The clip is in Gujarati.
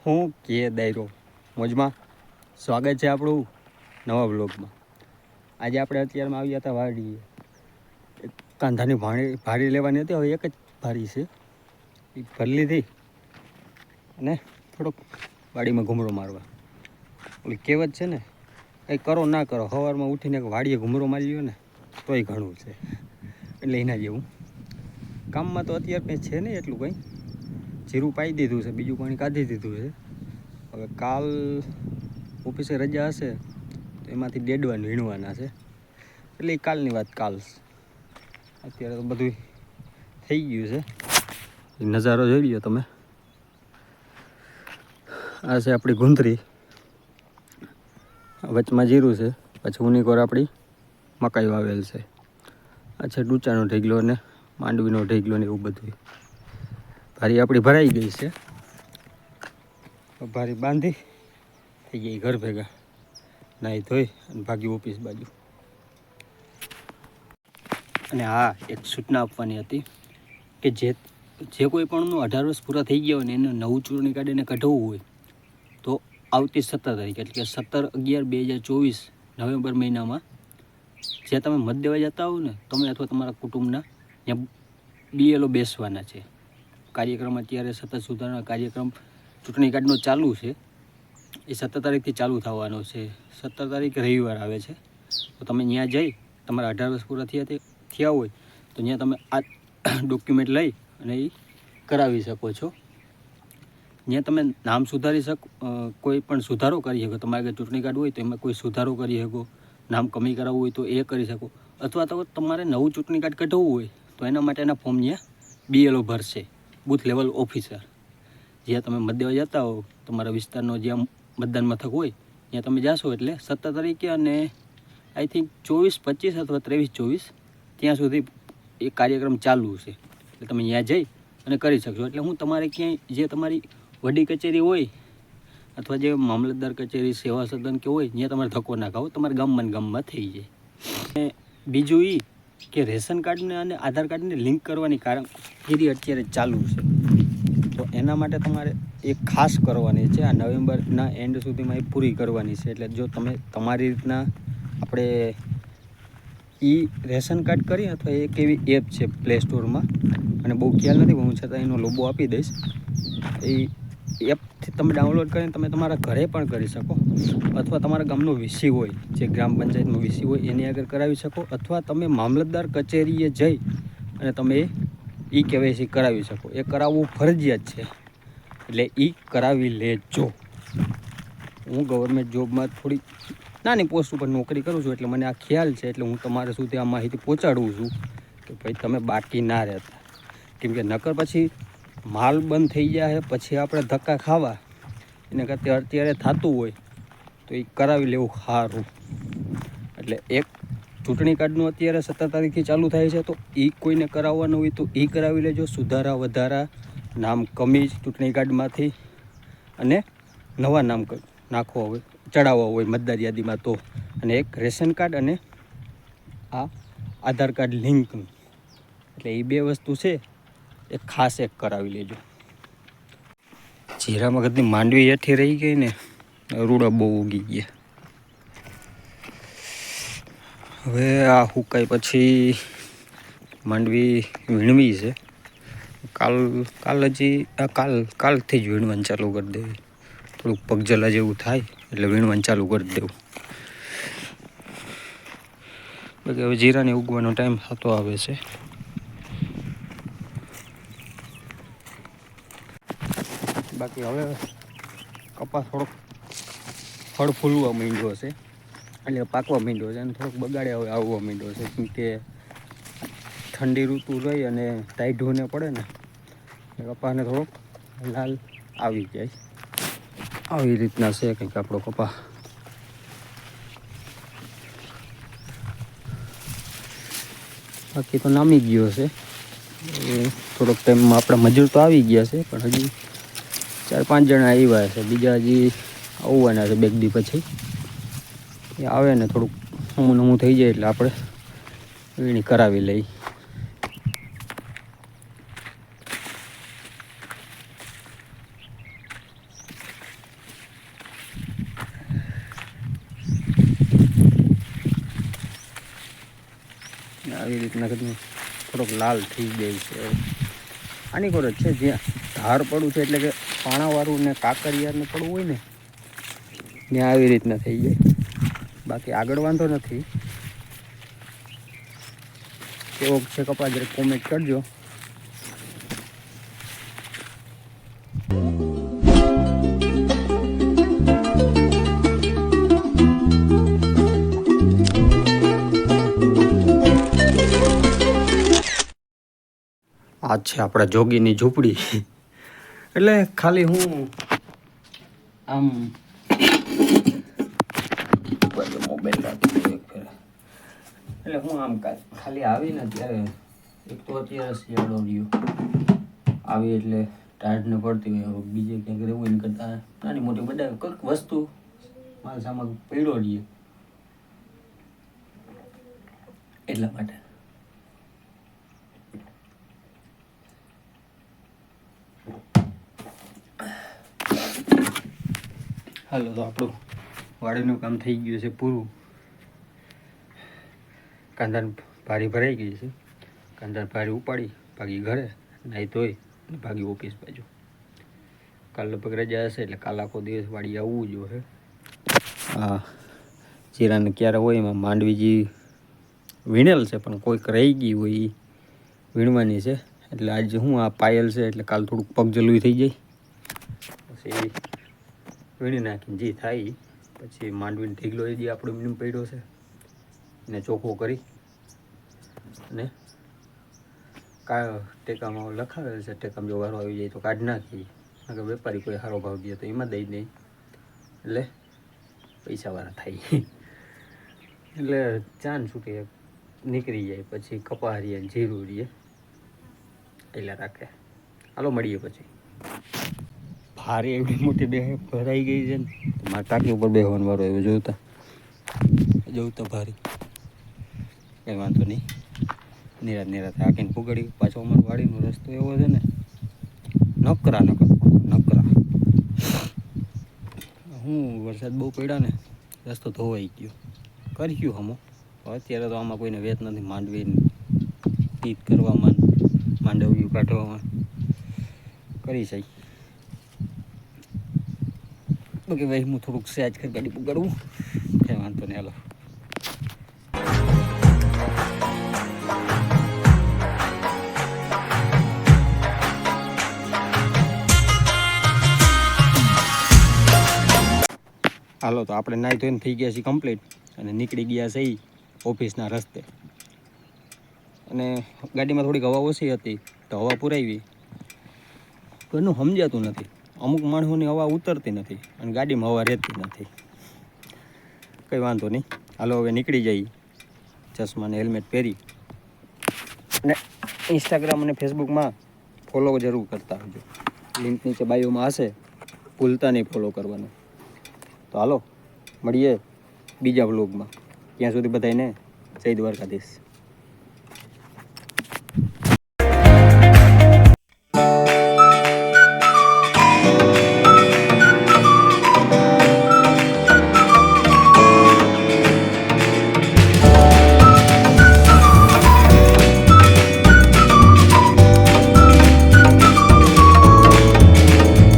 હું કે દાયરો મોજમાં સ્વાગત છે આપણું નવા બ્લોગમાં। આજે આપણે અત્યારમાં આવ્યા હતા વાડીએ, કાંધાની ભારી લેવાની હતી। હવે એક જ ભારી છે, એ ભરી લીધી અને થોડોક વાડીમાં ઘૂમરો મારવા। ઓલી કહેવત છે ને, કંઈ કરો ના કરો, સવારમાં ઉઠીને વાડીએ ઘૂમરો મારી લ્યો ને તોય ઘણું છે, એટલે એના જેવું કામમાં તો અત્યારે કંઈ છે નહીં એટલું કંઈ। જીરું પાઈ દીધું છે, બીજું પાણી કાઢી દીધું છે। હવે કાલ ઓફિસે રજા હશે તો એમાંથી ડેડવાન વીણવાના છે, એટલે એ કાલની વાત કાલ। અત્યારે તો બધું થઈ ગયું છે, એ નજારો જોઈ લ્યો તમે। આ છે આપણી ગુંદરી, વચમાં જીરું છે, પછી ઉનીકોર આપણી મકાઈ વાવેલ છે। આ છે ડૂચાનો ઢીગલો ને માંડવીનો ઢીગલો ને એવું બધું। ભારી આપણી ભરાઈ ગઈ છે, ભારી બાંધી થઈ ગઈ ઘર ભેગા, નાહી ધોઈ અને ભાગી ઓફિસ બાજુ। અને હા, એક સૂચના આપવાની હતી કે જે કોઈ પણનું 18 વર્ષ પૂરા થઈ ગયા હોય ને એને નવું ચૂંટણી કાર્ડ એને કઢાવવું હોય તો આવતી 17 તારીખ એટલે કે 17/11/2024 નવેમ્બર મહિનામાં જે તમે મત દેવા જતા હો ને, તમે અથવા તમારા કુટુંબના ત્યાં BLO બેસવાના છે। કાર્યક્રમ અત્યારે સતત સુધારણા કાર્યક્રમ ચૂંટણી કાર્ડનો ચાલુ છે, એ 17 તારીખથી ચાલુ થવાનો છે। 17 તારીખ રવિવાર આવે છે, તો તમે ત્યાં જઈ તમારા 18 વર્ષ પૂરા થયા હોય તો ત્યાં તમે આ ડોક્યુમેન્ટ લઈ અને એ કરાવી શકો છો। ત્યાં તમે નામ સુધારી શકો, કોઈ પણ સુધારો કરી શકો। તમારે આગળ ચૂંટણી કાર્ડ હોય તો એમાં કોઈ સુધારો કરી શકો, નામ કમી કરાવવું હોય તો એ કરી શકો, અથવા તો તમારે નવું ચૂંટણી કાર્ડ કઢાવવું હોય તો એના માટેના ફોર્મ ત્યાં BLO ભરશે, બૂથ લેવલ ઓફિસર। જ્યાં તમે મત દેવા જતા હો, તમારા વિસ્તારનો જ્યાં મતદાન મથક હોય ત્યાં તમે જાશો એટલે 17 તારીખે અને આઈ થિંક 24-25 અથવા 23-24 ત્યાં સુધી એ કાર્યક્રમ ચાલુ છે, એટલે તમે ત્યાં જઈ અને કરી શકશો। એટલે હું તમારે ક્યાંય જે તમારી વડી કચેરી હોય અથવા જે મામલતદાર કચેરી, સેવા સદન કે હોય ત્યાં તમારે ધક્કો ના ખાવો, તમારે ગામમાં થઈ જાય। અને બીજું એ કે રેશન કાર્ડને અને આધાર કાર્ડને લિંક કરવાની કામગીરી અત્યારે ચાલુ છે, તો એના માટે તમારે એક ખાસ કરવાની છે, આ નવેમ્બરના એન્ડ સુધીમાં એ પૂરી કરવાની છે। એટલે જો તમે તમારી રીતના આપણે રેશન કાર્ડ કરી અથવા એક એવી એપ છે પ્લે સ્ટોરમાં, અને બહુ ખ્યાલ નથી પણ હું છતાં એનો લોગો આપી દઈશ, એ એપથી તમે ડાઉનલોડ કરીને તમે તમારા ઘરે પણ કરી શકો, અથવા તમારા ગામનો વીસી હોય, જે ગ્રામ પંચાયતનો વીસી હોય એની આગળ કરાવી શકો, અથવા તમે મામલતદાર કચેરીએ જઈ અને તમે KYC કરાવી શકો। એ કરાવવું ફરજિયાત છે, એટલે કરાવી લેજો। હું ગવર્મેન્ટ જોબમાં થોડી નાની પોસ્ટ ઉપર નોકરી કરું છું, એટલે મને આ ખ્યાલ છે, એટલે હું તમારા સુધી આ માહિતી પહોંચાડું છું કે ભાઈ તમે બાકી ના રહેતા, કેમ કે નકર પછી માલ બંધ થઈ જાય, પછી આપણે ધક્કા ખાવા એને કરતાં અત્યારે થતું હોય તો એ કરાવી લેવું સારું। એટલે એક ચૂંટણી કાર્ડનું અત્યારે 17 તારીખથી ચાલુ થાય છે, તો એ કોઈને કરાવવાનું હોય તો એ કરાવી લેજો। સુધારા વધારા, નામ કમી ચૂંટણી કાર્ડમાંથી અને નવા નામ નાખવા હોય, ચડાવવા હોય મતદાર યાદીમાં તો, અને એક રેશન કાર્ડ અને આ આધાર કાર્ડ લિંકનું, એટલે એ બે વસ્તુ છે એ ખાસ એક કરાવી લેજો। જીરા મગજની માંડવી હેઠી રહી ગઈ ને, રૂડા બહુ ઉગી ગયા। હવે આ હુકાય પછી માંડવી વીણવી છે, કાલથી જ વીણવાનું ચાલુ કરી દેવી। થોડુંક પગજલા જેવું થાય એટલે વીણવાનું ચાલુ કરી દેવું। બાકી હવે જીરાને ઉગવાનો ટાઈમ થતો આવે છે। બાકી હવે કપાસ થોડોક ફળ ફૂલવા માંડ્યો છે, એટલે પાકવા માંડ્યો છે, અને થોડોક બગાડે હવે આવવા માંડ્યો છે, કેમ કે ઠંડી ઋતુ રહી અને ટાઈઢું ને પડે ને કપાસને થોડોક લાલ આવી જાય, આવી રીતના છે કંઈક આપણો કપાસ। બાકી તો નામી ગયો છે, થોડોક ટાઈમમાં આપણા મજૂર તો આવી ગયા છે, પણ હજી 4-5 જણા આવ્યા છે, બીજા હજી આવવાના છે 2 દી પછી। એ આવે ને થોડુંક નમું થઈ જાય એટલે આપણે વીણી કરાવી લઈ। આવી રીતના કદનું થોડોક લાલ થઈ જાય છે. આની કોર જ છે જ્યાં ધાર પડવું છે એટલે કે પાણાવાળું ને કાકરિયાને પડવું હોય ને ત્યાં આવી રીતના થઈ જાય. બાકી આગળ વાંધો નથી. કેવો છે કપા જરા કોમેન્ટ કરજો. આ છે આપણા જોગીની ઝૂંપડી. એટલે ખાલી હું આમ મોબાઈલ રાખી દઉં એક ફેર. એટલે હું આમ ખાલી આવીને ત્યારે એક તો અત્યારે શિયાળો રહ્યો આવી એટલે ટાઢને પડતી હોય. બીજે ક્યાંક રહેવું એને કરતાં નાની મોટી બધા કંઈક વસ્તુ માલ સામાન પડ્યો રહીએ એટલા માટે. હાલો તો આપણું વાડીનું કામ થઈ ગયું છે પૂરું. કાંદાની ભારી ભરાઈ ગઈ છે. કાંદાની ભારી ઉપાડી ભાગી ઘરે નાહી ધોઈ અને ભાગી ઓફિસ બાજુ. કાલ લગભગ રજા હશે એટલે કાલ આખો દિવસ વાડી આવવું જોઈએ. હા, જીરાને ક્યારે હોય એમાં માંડવીજી વીણેલ છે પણ કોઈક રહી ગઈ હોય એ વીણવાની છે. એટલે આજે હું આ પાયલ છે એટલે કાલ થોડુંક પગજલું થઈ જાય પછી વીણી નાખીને જે થાય પછી માંડવીનો ઢીગલો એ જે આપણો મીમ પડ્યો છે એને ચોખ્ખો કરી અને ટેકામાં લખાવેલ છે. ટેકામાં જો વારો આવી જાય તો કાઢી નાખીએ. કારણ કે વેપારી કોઈ સારો ભાવ દે તો એમાં દઈ દઈ એટલે પૈસાવાળા થાય. એટલે ચાન છૂટી નીકળી જાય પછી કપારીએ જીરું રહીએ એટલે રાખે. હાલો મળીએ પછી. ભારે એવડી મોટી બે ભરાઈ ગઈ છે ને મારા ટાંકી ઉપર બેહવાનો વારો આવ્યો. જોતા ભારી કંઈ વાંધો નહીં. નિરાત હાકીને પુગડી પાછો અમારો વાડીનો રસ્તો એવો છે ને નકરા હું વરસાદ બહુ પડ્યા ને રસ્તો ધોવાઈ ગયો. કર્યું હમો અત્યારે તો આમાં કોઈને વેત નથી. માંડવી તીત કરવામાં માંડવ્યું કાઢવામાં કરી છે. બાકી ભાઈ હું થોડુંક સહેજ કરી ગાડી પુગાડવું કંઈ વાંધો નહીં. હાલો હાલો તો આપણે નાહી ધોઈને થઈ ગયા છીએ કમ્પ્લીટ અને નીકળી ગયા છે ઓફિસના રસ્તે. અને ગાડીમાં થોડીક હવા ઓછી હતી તો હવા પુરાવી ઘરનું સમજાતું નથી. અમુક માણસોની હવા ઉતરતી નથી અને ગાડીમાં હવા રહેતી નથી. કંઈ વાંધો નહીં. હાલો હવે નીકળી જઈએ ચશ્માને હેલ્મેટ પહેરી. અને ઇન્સ્ટાગ્રામ અને ફેસબુકમાં ફોલો જરૂર કરતા આવજો. લિંક નીચે બાયોમાં હશે, ભૂલતા નહીં ફોલો કરવાનું. તો હાલો મળીએ બીજા વ્લોગમાં. ત્યાં સુધી બધાને જય દ્વારકાધીશ.